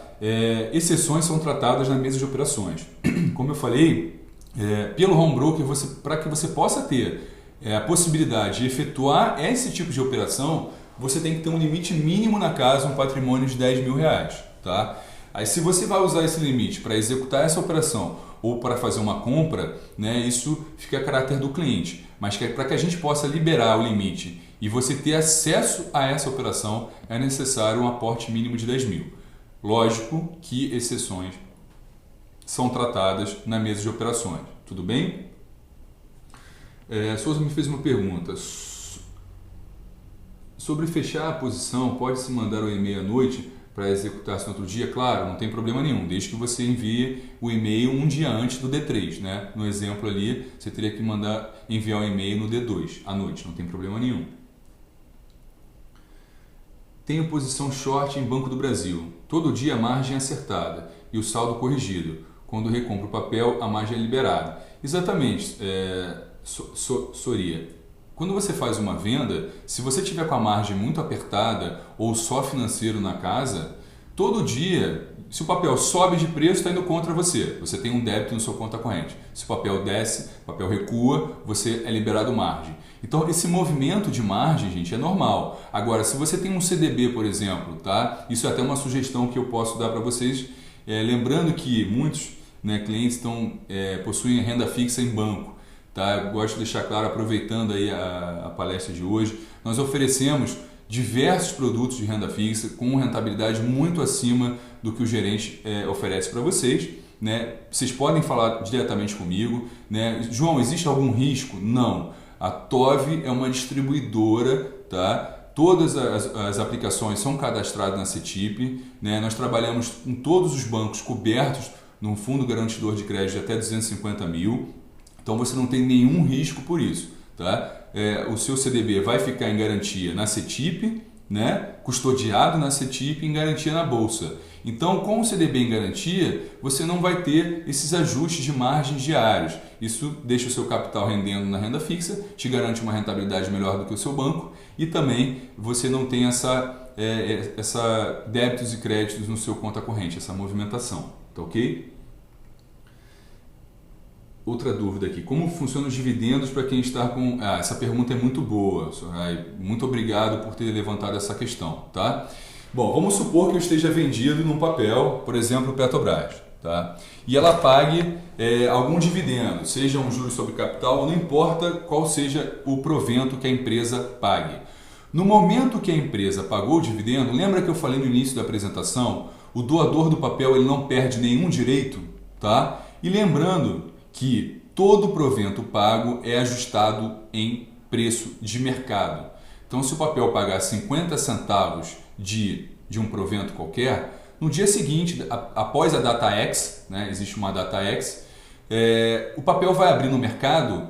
Exceções são tratadas na mesa de operações. Como eu falei, pelo home broker, para que você possa ter a possibilidade de efetuar esse tipo de operação, você tem que ter um limite mínimo na casa, um patrimônio de R$10.000. Tá? Aí, se você vai usar esse limite para executar essa operação ou para fazer uma compra, né, isso fica a caráter do cliente. Mas para que a gente possa liberar o limite e você ter acesso a essa operação, é necessário um aporte mínimo de 10.000. Lógico que exceções são tratadas na mesa de operações. Tudo bem? Souza me fez uma pergunta. Sobre fechar a posição, pode-se mandar o e-mail à noite para executar-se no outro dia? Claro, não tem problema nenhum, desde que você envie o e-mail um dia antes do D3, né? No exemplo ali, você teria que enviar o e-mail no D2, à noite, não tem problema nenhum. Tenho posição short em Banco do Brasil. Todo dia a margem é acertada e o saldo corrigido. Quando recompro o papel, a margem é liberada. Exatamente, Soria. Quando você faz uma venda, se você tiver com a margem muito apertada ou só financeiro na casa, todo dia, se o papel sobe de preço, está indo contra você. Você tem um débito na sua conta corrente. Se o papel desce, o papel recua, você é liberado margem. Então, esse movimento de margem, gente, é normal. Agora, se você tem um CDB, por exemplo, tá? Isso é até uma sugestão que eu posso dar para vocês. Lembrando que muitos, né, clientes possuem renda fixa em banco. Tá? Eu gosto de deixar claro, aproveitando aí a palestra de hoje, nós oferecemos diversos produtos de renda fixa com rentabilidade muito acima do que o gerente oferece para vocês, né? Vocês podem falar diretamente comigo, né? João, existe algum risco? Não. A TOV é uma distribuidora, tá? Todas as aplicações são cadastradas na CETIP, né? Nós trabalhamos com todos os bancos cobertos num fundo garantidor de crédito de até 250 mil, então você não tem nenhum risco por isso, tá? O seu CDB vai ficar em garantia na CETIP, né? Custodiado na CETIP, em garantia na Bolsa. Então, com o CDB em garantia, você não vai ter esses ajustes de margens diários. Isso deixa o seu capital rendendo na renda fixa, te garante uma rentabilidade melhor do que o seu banco e também você não tem essa débitos e créditos no seu conta corrente, essa movimentação, tá ok? Outra dúvida aqui, como funcionam os dividendos para quem está com... essa pergunta é muito boa, Soraya. Muito obrigado por ter levantado essa questão, tá? Bom, vamos supor que eu esteja vendido num papel, por exemplo, Petrobras, tá? E ela pague algum dividendo, seja um juros sobre capital, não importa qual seja o provento que a empresa pague. No momento que a empresa pagou o dividendo, lembra que eu falei no início da apresentação, o doador do papel ele não perde nenhum direito, tá? E lembrando que todo provento pago é ajustado em preço de mercado. Então, se o papel pagar 50 centavos de um provento qualquer, no dia seguinte, após a data X, né, existe uma data X, o papel vai abrir no mercado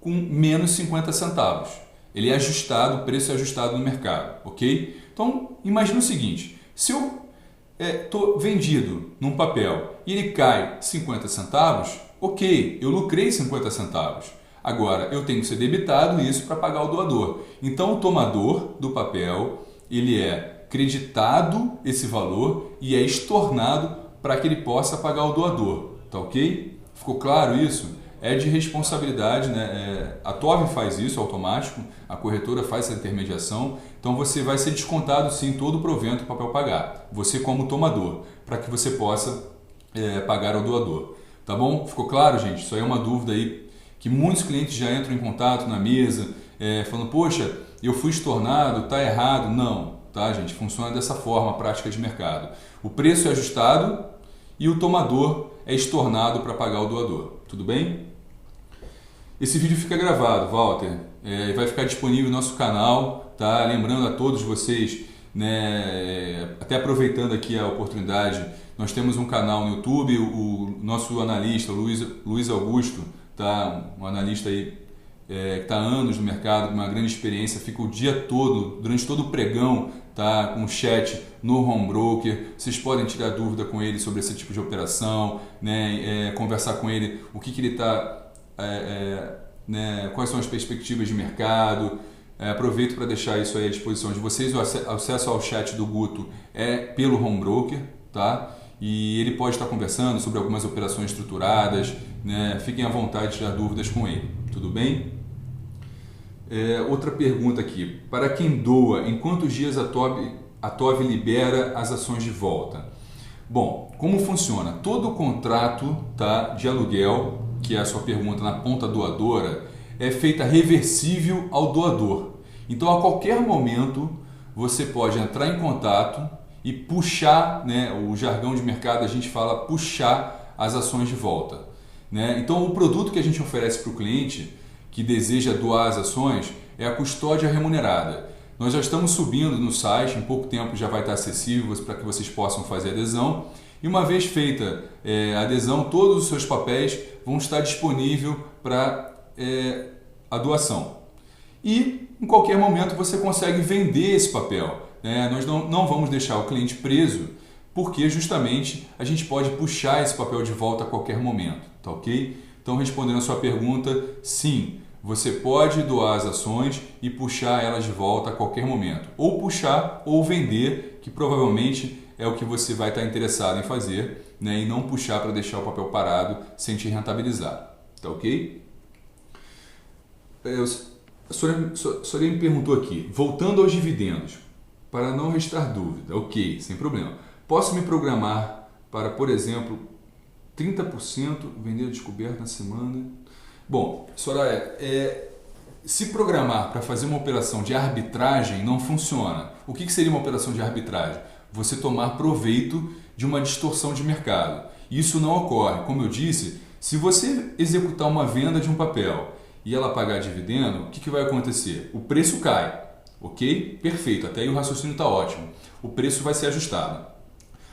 com menos 50 centavos. Ele é ajustado, o preço é ajustado no mercado, ok? Então, imagine o seguinte, se eu estou vendido num papel e ele cai 50 centavos, ok, eu lucrei 50 centavos. Agora, eu tenho que ser debitado isso para pagar o doador. Então, o tomador do papel, ele é creditado esse valor e é estornado para que ele possa pagar o doador. Tá ok? Ficou claro isso? É de responsabilidade, né? A TOV faz isso automático, a corretora faz essa intermediação, então você vai ser descontado sim todo o provento para o papel pagar, você como tomador, para que você possa pagar ao doador. Tá bom? Ficou claro, gente? Isso aí é uma dúvida aí que muitos clientes já entram em contato na mesa, falando, poxa, eu fui estornado, tá errado. Não, tá, gente? Funciona dessa forma a prática de mercado. O preço é ajustado e o tomador é estornado para pagar o doador. Tudo bem? Esse vídeo fica gravado, Walter, e vai ficar disponível no nosso canal, tá? Lembrando a todos vocês, né, até aproveitando aqui a oportunidade, nós temos um canal no YouTube, o nosso analista, Luiz Augusto, tá? Um analista aí que está há anos no mercado, com uma grande experiência, fica o dia todo, durante todo o pregão, tá? Com o chat no Home Broker. Vocês podem tirar dúvida com ele sobre esse tipo de operação, né? Conversar com ele o que ele está, né? Quais são as perspectivas de mercado. Aproveito para deixar isso aí à disposição de vocês. O acesso ao chat do Guto é pelo Home Broker, tá? E ele pode estar conversando sobre algumas operações estruturadas, né? Fiquem à vontade de tirar dúvidas com ele, tudo bem? Outra pergunta aqui, para quem doa, em quantos dias a TOV libera as ações de volta? Bom, como funciona? Todo contrato, tá, de aluguel, que é a sua pergunta na ponta doadora, é feita reversível ao doador. Então, a qualquer momento, você pode entrar em contato e puxar, né, o jargão de mercado a gente fala puxar as ações de volta, né? Então, o produto que a gente oferece para o cliente que deseja doar as ações é a custódia remunerada. Nós já estamos subindo no site, em pouco tempo já vai estar acessível para que vocês possam fazer adesão. E uma vez feita a adesão, todos os seus papéis vão estar disponíveis para a doação. E em qualquer momento você consegue vender esse papel. Nós não vamos deixar o cliente preso, porque justamente a gente pode puxar esse papel de volta a qualquer momento, tá ok? Então, respondendo a sua pergunta, sim, você pode doar as ações e puxar elas de volta a qualquer momento. Ou puxar ou vender, que provavelmente é o que você vai estar interessado em fazer, né? E não puxar para deixar o papel parado sem te rentabilizar, tá ok? A senhora me perguntou aqui, voltando aos dividendos, para não restar dúvida, ok, sem problema. Posso me programar para, por exemplo, 30% vender a descoberta na semana? Bom, senhora, se programar para fazer uma operação de arbitragem não funciona. O que seria uma operação de arbitragem? Você tomar proveito de uma distorção de mercado. Isso não ocorre. Como eu disse, se você executar uma venda de um papel e ela pagar dividendo, o que vai acontecer? O preço cai, ok? Perfeito, até aí o raciocínio está ótimo. O preço vai ser ajustado.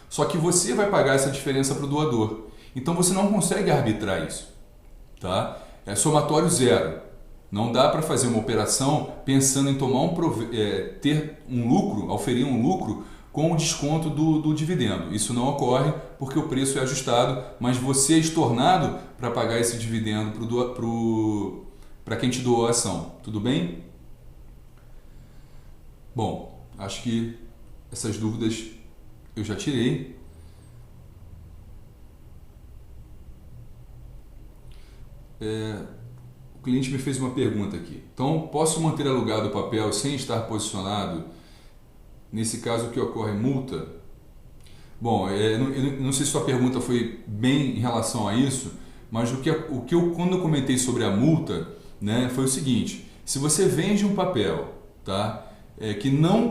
Só que você vai pagar essa diferença para o doador. Então você não consegue arbitrar isso, tá? É somatório zero. Não dá para fazer uma operação pensando em tomar ter um lucro, oferir um lucro com o desconto do dividendo. Isso não ocorre porque o preço é ajustado, mas você é estornado para pagar esse dividendo para quem te doou a ação. Tudo bem? Bom, acho que essas dúvidas eu já tirei. O cliente me fez uma pergunta aqui. Então, posso manter alugado o papel sem estar posicionado? Nesse caso, o que ocorre? Multa? Bom, eu não sei se sua pergunta foi bem em relação a isso, mas quando eu comentei sobre a multa, né, foi o seguinte: se você vende um papel, tá,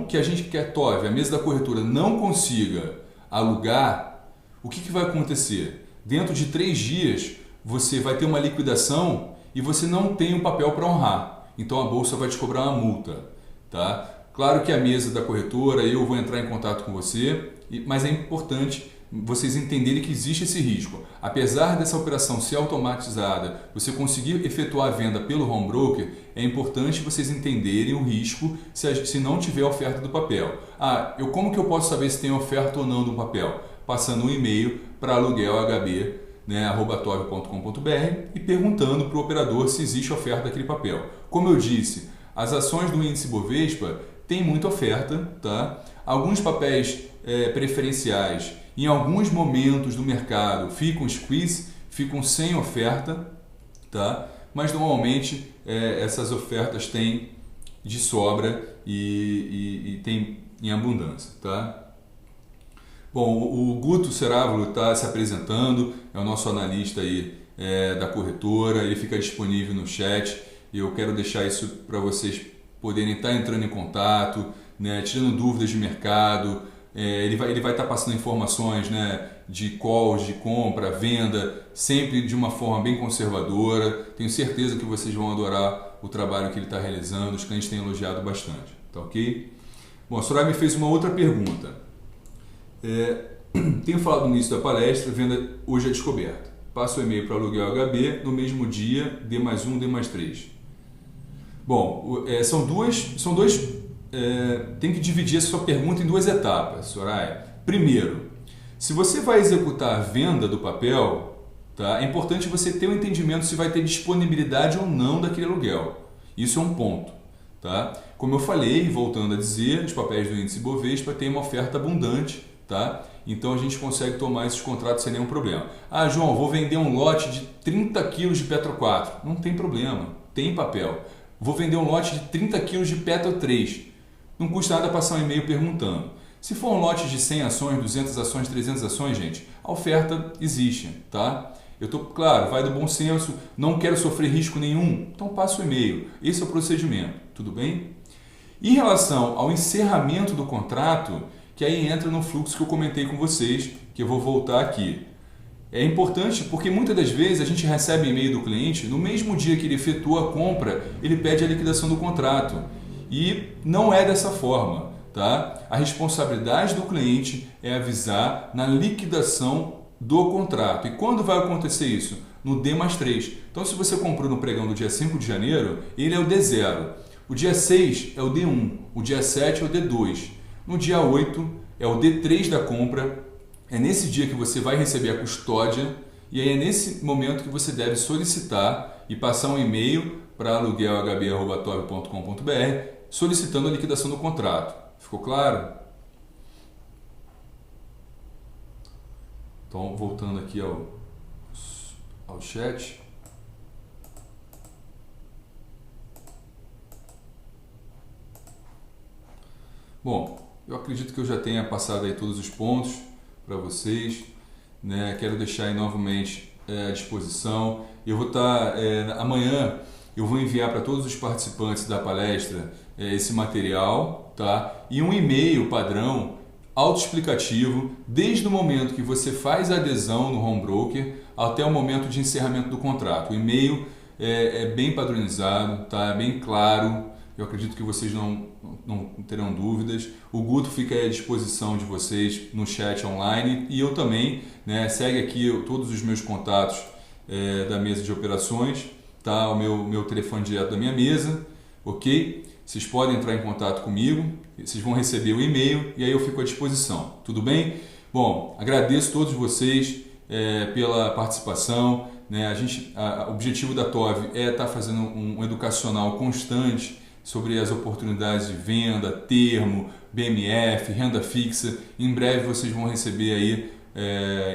que a gente quer TOV, a mesa da corretora, não consiga alugar, o que vai acontecer? Dentro de 3 dias, você vai ter uma liquidação e você não tem um papel para honrar. Então a bolsa vai te cobrar uma multa, tá? Claro que a mesa da corretora, eu vou entrar em contato com você, mas é importante vocês entenderem que existe esse risco. Apesar dessa operação ser automatizada, você conseguir efetuar a venda pelo home broker, é importante vocês entenderem o risco se não tiver oferta do papel. Como que eu posso saber se tem oferta ou não do papel? Passando um e-mail para aluguelhb, @tov.com.br e perguntando para o operador se existe oferta daquele papel. Como eu disse, as ações do índice Bovespa têm muita oferta, tá? Alguns papéis preferenciais em alguns momentos do mercado ficam squeeze, ficam sem oferta, tá? Mas normalmente essas ofertas têm de sobra e tem em abundância, tá? Bom, o Guto Cerávulo está se apresentando, é o nosso analista aí da corretora, ele fica disponível no chat e eu quero deixar isso para vocês poderem estar entrando em contato, né, tirando dúvidas de mercado. Ele vai estar passando informações, né, de calls, de compra, venda, sempre de uma forma bem conservadora. Tenho certeza que vocês vão adorar o trabalho que ele está realizando, os clientes têm elogiado bastante, tá ok? Bom, a Soraya me fez uma outra pergunta. Tenho falado no início da palestra, venda hoje é descoberta. Passa o e-mail para aluguel HB, no mesmo dia, D+1, D+3. Bom, tem que dividir a sua pergunta em 2 etapas, Soraya. Primeiro, se você vai executar a venda do papel, tá, é importante você ter um entendimento se vai ter disponibilidade ou não daquele aluguel. Isso é um ponto. Tá? Como eu falei, voltando a dizer, os papéis do índice Bovespa têm uma oferta abundante. Tá? Então a gente consegue tomar esses contratos sem nenhum problema. João, vou vender um lote de 30 kg de Petro 4. Não tem problema, tem papel. Vou vender um lote de 30 kg de Petro 3. Não custa nada passar um e-mail perguntando. Se for um lote de 100 ações, 200 ações, 300 ações, gente, a oferta existe. Tá? Claro, vai do bom senso, não quero sofrer risco nenhum, então passa o e-mail. Esse é o procedimento, tudo bem? Em relação ao encerramento do contrato, que aí entra no fluxo que eu comentei com vocês, que eu vou voltar aqui. É importante porque muitas das vezes a gente recebe e-mail do cliente, no mesmo dia que ele efetua a compra, ele pede a liquidação do contrato. E não é dessa forma, tá? A responsabilidade do cliente é avisar na liquidação do contrato. E quando vai acontecer isso? No D+3. Então, se você comprou no pregão do dia 5 de janeiro, ele é o D0. O dia 6 é o D1. O dia 7 é o D2. No dia 8 é o D3 da compra, é nesse dia que você vai receber a custódia e aí é nesse momento que você deve solicitar e passar um e-mail para aluguelhb@tov.com.br solicitando a liquidação do contrato. Ficou claro? Então, voltando aqui ao chat. Bom, eu acredito que eu já tenha passado aí todos os pontos para vocês, né? Quero deixar aí novamente à disposição. Eu vou estar amanhã, eu vou enviar para todos os participantes da palestra esse material, tá? E um e-mail padrão autoexplicativo, desde o momento que você faz a adesão no home broker até o momento de encerramento do contrato. O e-mail é bem padronizado, tá? É bem claro. Eu acredito que vocês não terão dúvidas. O Guto fica à disposição de vocês no chat online e eu também, né? Segue aqui todos os meus contatos da mesa de operações, tá? O meu telefone direto da minha mesa, ok? Vocês podem entrar em contato comigo, vocês vão receber o e-mail e aí eu fico à disposição, tudo bem? Bom, agradeço a todos vocês pela participação, né? O objetivo da TOV é estar fazendo um educacional constante sobre as oportunidades de venda, termo, BMF, renda fixa. Em breve vocês vão receber aí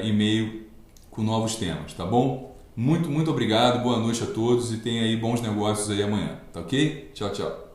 e-mail com novos temas, tá bom? Muito obrigado, boa noite a todos e tenha aí bons negócios aí amanhã, tá ok? Tchau, tchau.